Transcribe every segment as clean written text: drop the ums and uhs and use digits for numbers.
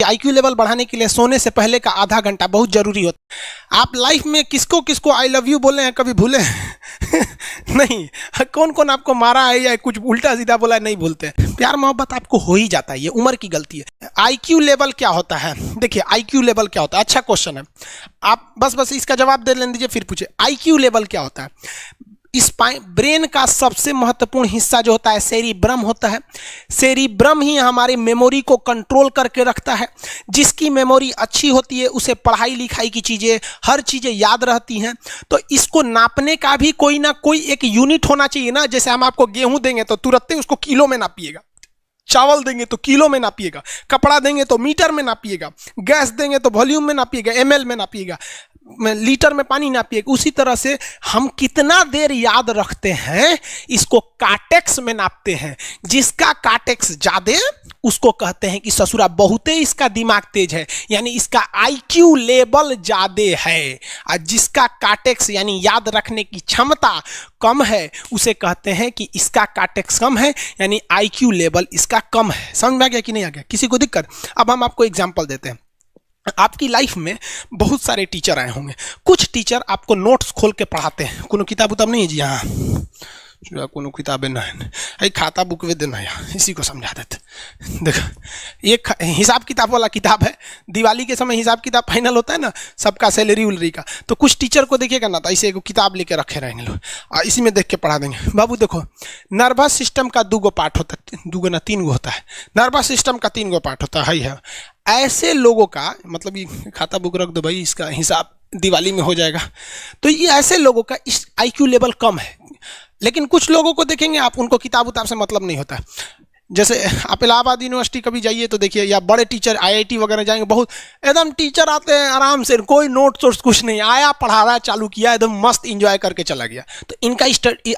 IQ level बढ़ाने के लिए सोने से पहले का आधा घंटा बहुत जरूरी होता है। आप लाइफ में किसको किसको आई लव यू बोले हैं कभी भूले नहीं? कौन कौन आपको मारा है या कुछ उल्टा सीधा बोला है नहीं भूलते। प्यार मोहब्बत आपको हो ही जाता है, ये उम्र की गलती है। आईक्यू लेवल क्या होता है? देखिए आईक्यू लेवल क्या होता है, अच्छा क्वेश्चन है। आप बस इसका जवाब दे लेने दीजिए फिर पूछे आईक्यू लेवल क्या होता है। इस ब्रेन का सबसे महत्वपूर्ण हिस्सा जो होता है सेरिब्रम होता है। सेरिब्रम ही हमारी मेमोरी को कंट्रोल करके रखता है। जिसकी मेमोरी अच्छी होती है उसे पढ़ाई लिखाई की चीज़ें हर चीज़ें याद रहती हैं। तो इसको नापने का भी कोई ना कोई एक यूनिट होना चाहिए ना। जैसे हम आपको गेहूं देंगे तो तुरंत ही उसको किलो में नापिएगा, चावल देंगे तो किलो में नापिएगा, कपड़ा देंगे तो मीटर में नापिएगा, गैस देंगे तो वॉल्यूम में नापिएगा, एमएल में नापिएगा, लीटर में पानी नापिएगा। उसी तरह से हम कितना देर याद रखते हैं इसको काटेक्स में नापते हैं। जिसका काटेक्स ज्यादा उसको कहते हैं कि ससुरा बहुते इसका दिमाग तेज है, यानी इसका आईक्यू लेवल ज्यादा है। और जिसका काटेक्स यानी याद रखने की क्षमता कम है उसे कहते हैं कि इसका काटेक्स कम है, यानी आईक्यू लेवल इसका कम है। समझ में आ गया कि नहीं आ गया? किसी को दिक्कत? अब हम आपको एग्जांपल देते हैं। आपकी लाइफ में बहुत सारे टीचर आए होंगे। कुछ टीचर आपको नोट्स खोल के पढ़ाते हैं। कोनो किताब उताब नहीं है जी? हाँ, कोनो किताबें नहीं, खाता बुक वे देना है, इसी को समझा देते। देखो एक हिसाब किताब वाला किताब है। दिवाली के समय हिसाब किताब फाइनल होता है ना सबका, सैलरी उलरी का। तो कुछ टीचर को देखिएगा ना तो ऐसे एक किताब लेके रखे रहेंगे लोग और इसी में देख के पढ़ा देंगे। बाबू देखो नर्वस सिस्टम का 2 पार्ट होता है, 2 ना 3 होता है। नर्वस सिस्टम का 3 पार्ट होता है। ऐसे लोगों का मतलब ये खाता बुक रख दो भाई, इसका हिसाब दिवाली में हो जाएगा। तो ये ऐसे लोगों का इस आईक्यू लेवल कम है। लेकिन कुछ लोगों को देखेंगे आप, उनको किताब उताब से मतलब नहीं होता है। जैसे आप इलाहाबाद यूनिवर्सिटी कभी जाइए तो देखिए, या बड़े टीचर आईआईटी वगैरह जाएंगे, बहुत एकदम टीचर आते हैं आराम से, कोई नोट सोर्स कुछ नहीं, आया पढ़ा रहा है, चालू किया, एकदम मस्त इंजॉय करके चला गया। तो इनका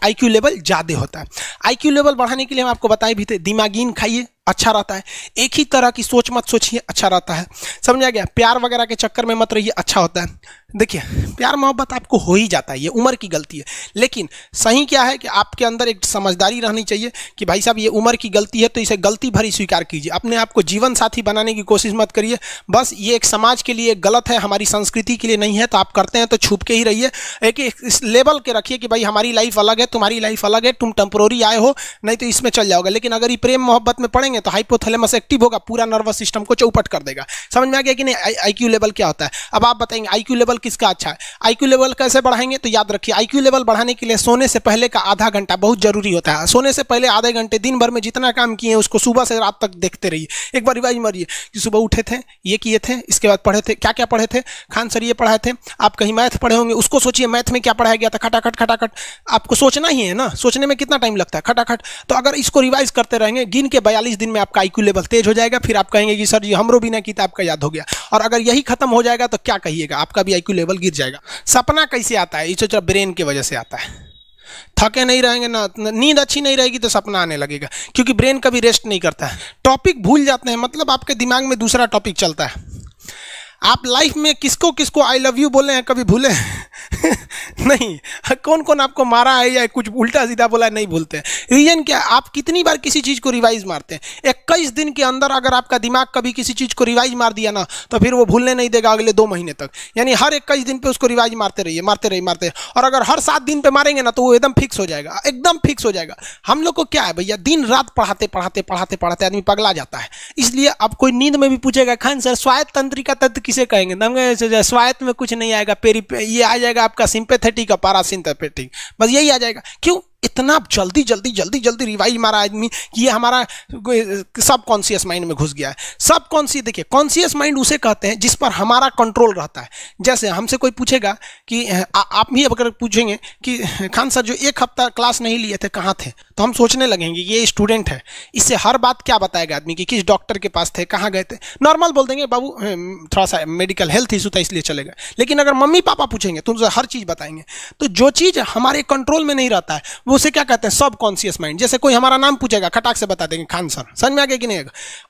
आईक्यू लेवल ज़्यादा होता है। आईक्यू लेवल बढ़ाने के लिए हम आपको बताए भी थे, दिमागीन खाइए अच्छा रहता है। एक ही तरह की सोच मत सोचिए, अच्छा रहता है। समझ आ गया? प्यार वगैरह के चक्कर में मत रहिए, अच्छा होता है। देखिए प्यार मोहब्बत आपको हो ही जाता है, ये उम्र की गलती है। लेकिन सही क्या है कि आपके अंदर एक समझदारी रहनी चाहिए कि भाई साहब ये उम्र की गलती है तो इसे गलती भरी स्वीकार कीजिए। अपने आप को जीवन साथी बनाने की कोशिश मत करिए। बस ये एक समाज के लिए गलत है, हमारी संस्कृति के लिए नहीं है। तो आप करते हैं तो छुप के ही रहिए। एक इस लेवल के रखिए कि भाई हमारी लाइफ अलग है, तुम्हारी लाइफ अलग है, तुम टेम्पोररी आए हो, नहीं तो इसमें चल जाओगे। लेकिन अगर ये प्रेम मोहब्बत में पड़ेंगे तो हाइपोथैलेमस एक्टिव होगा, पूरा नर्वस सिस्टम को चौपट कर देगा। समझ में आ गया कि नहीं? आईक्यू लेवल क्या होता है? अब आप बताएंगे आईक्यू लेवल किसका अच्छा है, आईक्यू लेवल कैसे बढ़ाएंगे? तो याद रखिए आईक्यू लेवल बढ़ाने के लिए सोने से पहले का आधा घंटा बहुत जरूरी होता है। सोने से पहले आधे घंटे दिन भर में जितना काम किए उसको सुबह से रात तक देखते रहिए। एक बार रिवाइज मारिए कि सुबह उठे थे, ये किए थे, इसके बाद पढ़े थे, क्या क्या पढ़े थे, खान सर ये पढ़ाए थे। आप कहीं मैथ पढ़े होंगे, उसको सोचिए मैथ में क्या पढ़ाया गया था, खटाखट खटाखट। आपको सोचना ही है ना, सोचने में कितना टाइम लगता है, खटाखट। तो अगर इसको रिवाइज करते रहेंगे, गिन के 42 दिन में आपका आईक्यू लेवल तेज हो जाएगा। फिर आप कहेंगे कि सर जी हमरो बिना किताब का याद हो गया। और अगर यही खत्म हो जाएगा तो क्या कहिएगा, आपका भी आईक्यू लेवल गिर जाएगा। सपना कैसे आता है? इसे ब्रेन की वजह से आता है। थके नहीं रहेंगे ना, नींद अच्छी नहीं रहेगी तो सपना आने लगेगा, क्योंकि ब्रेन कभी रेस्ट नहीं करता है। टॉपिक भूल जाते हैं, मतलब आपके दिमाग में दूसरा टॉपिक चलता है। आप लाइफ में किसको किसको आई लव यू बोले हैं कभी भूले नहीं? कौन कौन आपको मारा है या कुछ उल्टा सीधा बोला है नहीं भूलते। रीजन क्या? आप कितनी बार किसी चीज़ को रिवाइज मारते हैं। 21 दिन के अंदर अगर आपका दिमाग कभी किसी चीज़ को रिवाइज मार दिया ना तो फिर वो भूलने नहीं देगा अगले 2 महीने तक। यानी हर 21 दिन पे उसको रिवाइज मारते रहिए, मारते रहिए, मारते रहिए। और अगर हर 7 दिन पे मारेंगे ना तो वो एकदम फिक्स हो जाएगा, एकदम फिक्स हो जाएगा। हम लोग को क्या है भैया, दिन रात पढ़ाते पढ़ाते पढ़ाते पढ़ाते आदमी पगला जाता है। इसलिए अब कोई नींद में भी पूछेगा खान सर स्वायत्त तंत्रिका तत्व किसे कहेंगे, स्वायत्त में कुछ नहीं आएगा, ये आ जाएगा आपका सिंपैथेटिक और पैरासिम्पैथेटिक, बस यही आ जाएगा। क्यों इतना जल्दी जल्दी जल्दी जल्दी रिवाइज मारा आदमी कि ये हमारा सब कॉन्शियस माइंड में घुस गया है। सब कॉन्शियस, देखिए कॉन्शियस माइंड उसे कहते हैं जिस पर हमारा कंट्रोल रहता है। जैसे हमसे कोई पूछेगा कि आप भी अगर पूछेंगे कि खान सर जो 1 हफ्ता क्लास नहीं लिए थे कहाँ थे, तो हम सोचने लगेंगे ये स्टूडेंट है, इससे हर बात क्या बताएगा आदमी कि किस डॉक्टर के पास थे, कहाँ गए थे। नॉर्मल बोल देंगे बाबू थोड़ा सा मेडिकल हेल्थ इशू था इसलिए चले गए। लेकिन अगर मम्मी पापा पूछेंगे तो उनसे हर चीज़ बताएंगे। तो जो चीज़ हमारे कंट्रोल में नहीं रहता है वो उसे क्या कहते हैं, सब कॉन्शियस माइंड। जैसे कोई हमारा नाम पूछेगा खटाक से बता देंगे खान सर, समझ में आ गया कि नहीं?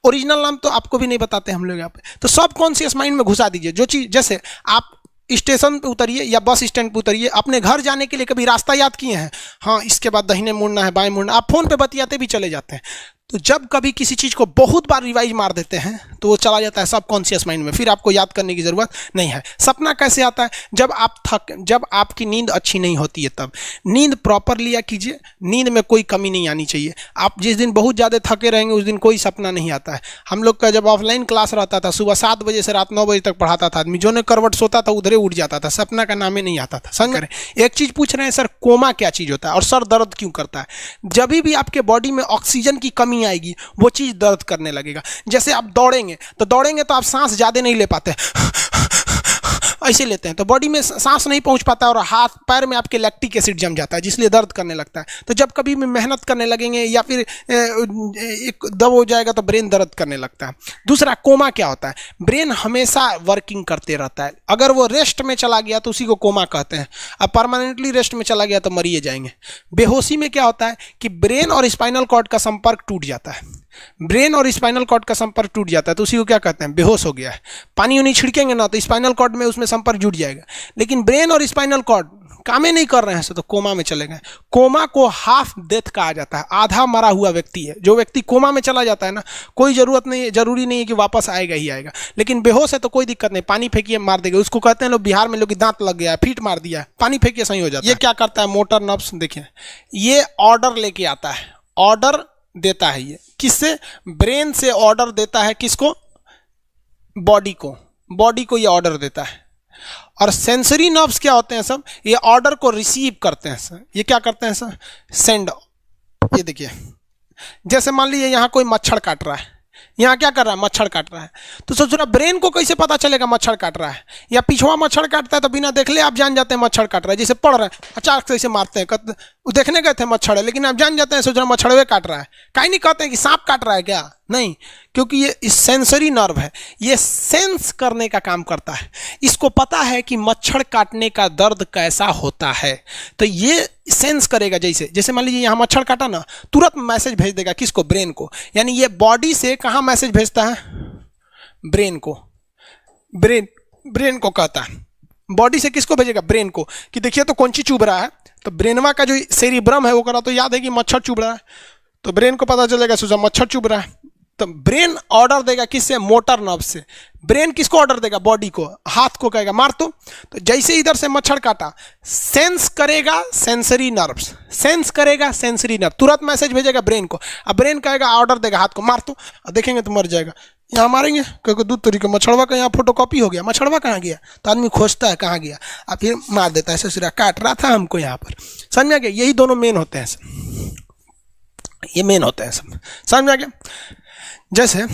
ओरिजिनल नाम तो आपको भी नहीं बताते हम लोग यहाँ पे। तो सब कॉन्शियस माइंड में घुसा दीजिए जो चीज़। जैसे आप स्टेशन पे उतरिए या बस स्टैंड पे उतरिए, अपने घर जाने के लिए कभी रास्ता याद किए हैं? हाँ, इसके बाद दाहिने मुड़ना है, बाएं मुड़ना, आप फोन पे बतियाते भी चले जाते हैं। तो जब कभी किसी चीज़ को बहुत बार रिवाइज मार देते हैं तो वो चला जाता है सबकॉन्शियस माइंड में, फिर आपको याद करने की ज़रूरत नहीं है। सपना कैसे आता है? जब आपकी नींद अच्छी नहीं होती है तब। नींद प्रॉपर लिया कीजिए, नींद में कोई कमी नहीं आनी चाहिए। आप जिस दिन बहुत ज़्यादा थके रहेंगे उस दिन कोई सपना नहीं आता है। हम लोग का जब ऑफलाइन क्लास रहता था, सुबह 7 बजे से रात 9 बजे तक पढ़ाता था आदमी, जो ने करवट सोता था उधरे उठ जाता था, सपना का नाम ही नहीं आता था। समझ रहे? एक चीज़ पूछ रहे हैं सर, कोमा क्या चीज़ होता है और सर दर्द क्यों करता है? जब भी आपके बॉडी में ऑक्सीजन की कमी आएगी वो चीज़ दर्द करने लगेगा। जैसे आप दौड़ेंगे तो आप सांस ज़्यादा नहीं ले पाते, ऐसे लेते हैं तो बॉडी में सांस नहीं पहुंच पाता और हाथ पैर में आपके लैक्टिक एसिड जम जाता है, जिसलिए दर्द करने लगता है। तो जब कभी भी मेहनत करने लगेंगे या फिर एक दब हो जाएगा तो ब्रेन दर्द करने लगता है। दूसरा, कोमा क्या होता है? ब्रेन हमेशा वर्किंग करते रहता है। अगर वो रेस्ट में चला गया तो उसी को कोमा कहते हैं। अब परमानेंटली रेस्ट में चला गया तो मरिए जाएंगे। बेहोशी में क्या होता है कि ब्रेन और स्पाइनल कॉर्ड का संपर्क टूट जाता है। ब्रेन और स्पाइनल कॉर्ड का संपर्क टूट जाता है तो उसी को क्या कहते हैं? बेहोश हो गया है। पानी उनी छिड़केंगे ना तो स्पाइनल कॉर्ड में उसमें संपर्क जुट जाएगा, लेकिन ब्रेन और स्पाइनल कॉर्ड काम ही नहीं कर रहे हैं तो कोमा में चले गए। कोमा को हाफ डेथ कहा जाता है, आधा मरा हुआ व्यक्ति है। जो व्यक्ति कोमा में चला जाता है ना, कोई जरूरी नहीं है कि वापस आएगा ही आएगा, लेकिन बेहोश है तो कोई दिक्कत नहीं, पानी फेंकिए मार देगा। उसको कहते हैं लोग बिहार में, लोग दांत लग गया, फीट मार दिया, पानी फेंकिए सही हो जाता है। ये क्या करता है? मोटर नर्व्स, देखिए ये ऑर्डर लेके आता है, ऑर्डर देता है। ये किससे? ब्रेन से ऑर्डर देता है। किसको? बॉडी को ये ऑर्डर देता है। और सेंसरी नर्व्स क्या होते हैं सब? ये ऑर्डर को रिसीव करते हैं सर। ये क्या करते हैं सर? सेंड। ये देखिए, जैसे मान लीजिए यहाँ कोई मच्छर काट रहा है, यहाँ क्या कर रहा है? मच्छर काट रहा है। तो सोच रहा, ब्रेन को कैसे पता चलेगा मच्छर काट रहा है? या पिछवा मच्छर काटता है तो बिना देख ले आप जान जाते हैं मच्छर काट रहा है। जैसे पढ़ रहे हैं, अचानक से ऐसे मारते हैं, देखने गए थे मच्छर है, लेकिन आप जान जाते हैं, सोच रहे मच्छरवे काट रहा है। कहीं नहीं कहते हैं कि सांप काट रहा है क्या, नहीं, क्योंकि ये सेंसरी नर्व है, ये सेंस करने का काम करता है। इसको पता है कि मच्छर काटने का दर्द कैसा होता है, तो ये सेंस करेगा। जैसे मान लीजिए यहाँ मच्छर काटा ना, तुरंत मैसेज भेज देगा। किसको? ब्रेन को। यानी ये बॉडी से कहाँ मैसेज भेजता है? ब्रेन को। ब्रेन को कहता है। बॉडी से किसको भेजेगा? ब्रेन को, कि देखिए तो कौन चीज चुभ रहा है। तो ब्रेनवा का जो सेरिब्रम है वो करा तो याद है कि मच्छर चुभ रहा है, तो ब्रेन को पता चलेगा सोचा मच्छर चुभ रहा है, तो ब्रेन ऑर्डर देगा किससे? मोटर नर्व से। ब्रेन किसको ऑर्डर देगा? बॉडी को। हाथ को कहेगा मार तो जैसे इधर से मच्छर काटा, सेंस करेगा सेंसरी नर्व्स, सेंस करेगा सेंसरी नर्व, तुरंत मैसेज भेजेगा ब्रेन को। अब ब्रेन कहेगा, ऑर्डर देगा हाथ को मार तो, देखेंगे तो मर जाएगा। यहाँ मारेंगे क्योंकि दूध तरीके मच्छरवा का यहाँ फोटोकॉपी हो गया, मच्छरवा कहाँ गया, तो आदमी खोजता है कहाँ गया, अब फिर मार देता है, ससुरा काट रहा था हमको यहाँ पर। समझ में आ गया? यही दोनों मेन होते हैं सब, ये मेन होते हैं सब। समझ में आ गया? जैसे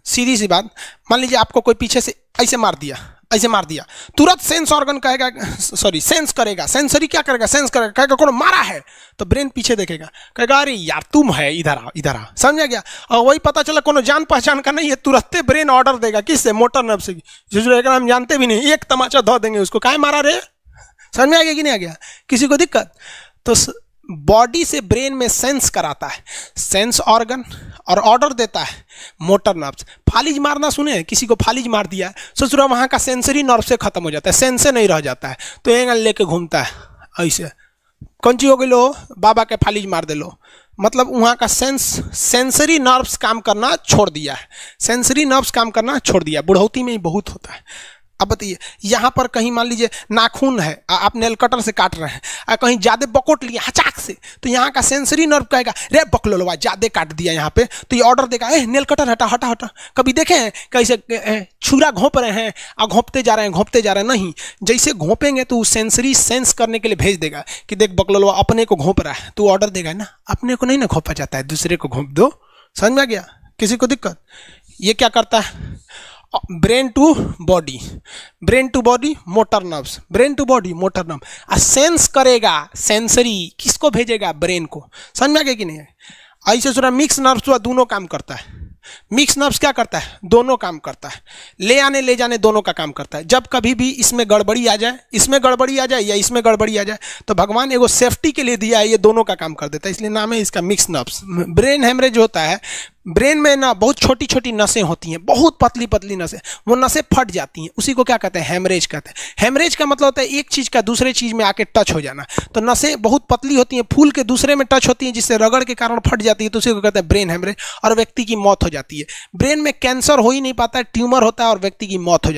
सीधी सी बात, मान लीजिए आपको कोई पीछे से ऐसे मार दिया, तुरंत सेंस ऑर्गन कहेगा, सेंस करेगा, सेंसरी क्या करेगा? सेंस करेगा, कहेगा कौन मारा है, तो ब्रेन पीछे देखेगा, कहेगा अरे यार तुम है, इधर आ। समझ गया? और वही पता चला कोनो जान पहचान का नहीं है, तुरंत ब्रेन ऑर्डर देगा किससे? मोटर नर्व से। जो हम जानते भी नहीं, एक तमाचा धो देंगे उसको, काहे मारा रे। समझ में आ गया कि नहीं आ गया? किसी को दिक्कत? तो बॉडी से ब्रेन में सेंस कराता है, सेंस ऑर्गन, और ऑर्डर देता है मोटर नर्व्स। फालिज मारना सुने? किसी को फालिज मार दिया, सोच रहा वहाँ का सेंसरी नर्व से खत्म हो जाता है, सेंस से नहीं रह जाता है, तो एंगल लेके घूमता है ऐसे, कौन चीज हो गई लो, बाबा के फालिज मार दे लो, मतलब वहाँ का सेंसरी नर्व्स काम करना छोड़ दिया है, सेंसरी नर्व्स काम करना छोड़ दिया। बुढ़ौती में ही बहुत होता है। अब बताइए, यहाँ पर कहीं मान लीजिए नाखून है, आप नेल कटर से काट रहे हैं, कहीं ज्यादा बकोट लिया हचाक से, तो यहाँ का सेंसरी नर्व कहेगा रे बकलोलवा ज्यादा काट दिया यहाँ पे, तो ये ऑर्डर देगा ए नेल कटर हटा हटा हटा। कभी देखे हैं कैसे छुरा घोंप रहे हैं और घोंपते जा रहे हैं? नहीं, जैसे घोंपेंगे तो सेंसरी सेंस करने के लिए भेज देगा कि देख बकलोलवा अपने को घोंप रहा है, तो ऑर्डर देगा ना, अपने को नहीं ना घोंपा जाता है, दूसरे को घोंप दो। समझ में आ गया? किसी को दिक्कत? ये क्या करता है? Brain to body, motor nerves, brain to body motor nerve, sense करेगा, सेंसरी किसको भेजेगा? ब्रेन को। समझ में आ गया कि नहीं? ऐसे सुना मिक्स नर्व्स हुआ, दोनों काम करता है। मिक्स नर्व्स क्या करता है? दोनों काम करता है, ले आने ले जाने दोनों का काम करता है। जब कभी भी इसमें गड़बड़ी आ जाए, इसमें गड़बड़ी आ जाए या इसमें गड़बड़ी आ जाए, तो भगवान एगो सेफ्टी के लिए दिया है, ये दोनों का काम कर देता है, इसलिए नाम है इसका मिक्स नर्व्स। ब्रेन हेमरेज होता है, ब्रेन में ना बहुत छोटी छोटी नसें होती हैं, बहुत पतली पतली नसें, वो नसें फट जाती हैं, उसी को क्या कहते हैं, हेमरेज कहते हैं। हेमरेज का मतलब होता है एक चीज़ का दूसरे चीज़ में आके टच हो जाना। तो नसें बहुत पतली होती हैं, फूल के दूसरे में टच होती हैं, जिससे रगड़ के कारण फट जाती है, तो उसी को कहते हैं ब्रेन हेमरेज, और व्यक्ति की मौत हो जाती है। ब्रेन में कैंसर हो ही नहीं पाता है, ट्यूमर होता है और व्यक्ति की मौत हो जाती है।